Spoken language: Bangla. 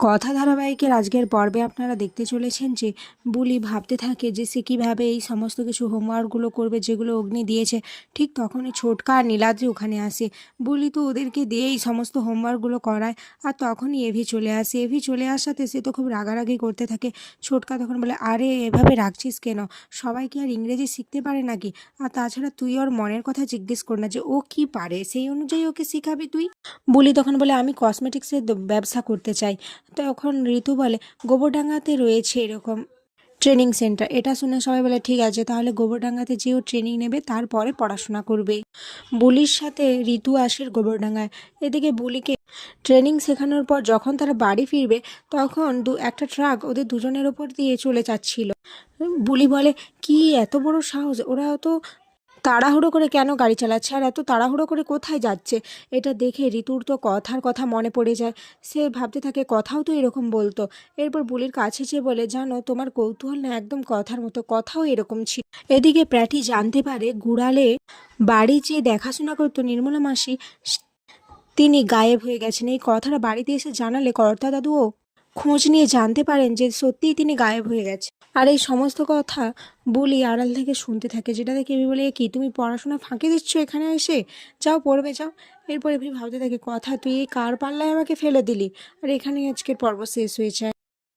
কথা ধারাবাহিকের আজকের পর্বে আপনারা দেখতে চলেছেন যে বুলি ভাবতে থাকে যে সে কীভাবে এই সমস্ত কিছু হোমওয়ার্কগুলো করবে যেগুলো অগ্নি দিয়েছে। ঠিক তখনই ছোটকা আর নীলাদ্রি ওখানে আসে। বুলি তো ওদেরকে দিয়ে এই সমস্ত হোমওয়ার্কগুলো করায়। আর তখনই এভি চলে আসে। এভি চলে আসাতে সে তো খুব রাগারাগি করতে থাকে। ছোটকা তখন বলে, আরে এভাবে রাখছিস কেন? সবাই কি আর ইংরেজি শিখতে পারে নাকি? আর তাছাড়া তুই ওর মনের কথা জিজ্ঞেস কর না যে ও কি পারে, সেই অনুযায়ী ওকে শেখাবি তুই। বুলি তখন বলে, আমি কসমেটিক্সের ব্যবসা করতে চাই। তখন ঋতু বলে, গোবরডাঙ্গাতে রয়েছে এরকম ট্রেনিং সেন্টার। এটা শুনে সবাই বলে, ঠিক আছে তাহলে গোবরডাঙ্গাতে যেও ট্রেনিং নেবে, তারপরে পড়াশোনা করবে। বুলির সাথে ঋতু আসে গোবরডাঙ্গায়। এদিকে বুলিকে ট্রেনিং শেখানোর পর যখন তারা বাড়ি ফিরবে, তখন একটা ট্রাক ওদের দুজনের ওপর দিয়ে চলে যাচ্ছিল। বুলি বলে, কি এত বড় সাহস, ওরা তো তাড়াহুড়ো করে কেন গাড়ি চালাচ্ছে, আর এত তাড়াহুড়ো করে কোথায় যাচ্ছে? এটা দেখে ঋতুর তো কথার কথা মনে পড়ে যায়। সে ভাবতে থাকে কথাও তো এরকম বলতো। এরপর বুলির কাছে যেয়ে বলে, জানো তোমার কৌতূহল না একদম কথার মতো, কথাও এরকম ছিল। এদিকে প্র্যাটি জানতে পারে গুড়ালে বাড়ি যে দেখাশোনা করতো নির্মলা মাসি, তিনি গায়েব হয়ে গেছেন। এই কথাটা বাড়িতে এসে জানালে কর্তা দাদুও খোঁজ নিয়ে জানতে পারেন যে সত্যিই তিনি গায়েব হয়ে গেছে। আর এই সমস্ত কথা বলি আড়াল থেকে শুনতে থাকে, যেটা দেখে এভি বলে, কি তুমি পড়াশোনা ফাঁকি দিচ্ছ এখানে এসে? যাও পড়বে যাও। এরপর এভি ভাবতে থাকে, কথা তুই এই কার পাল্লায় আমাকে ফেলে দিলি। আর এখানেই আজকের পর্ব শেষ হয়ে যায়।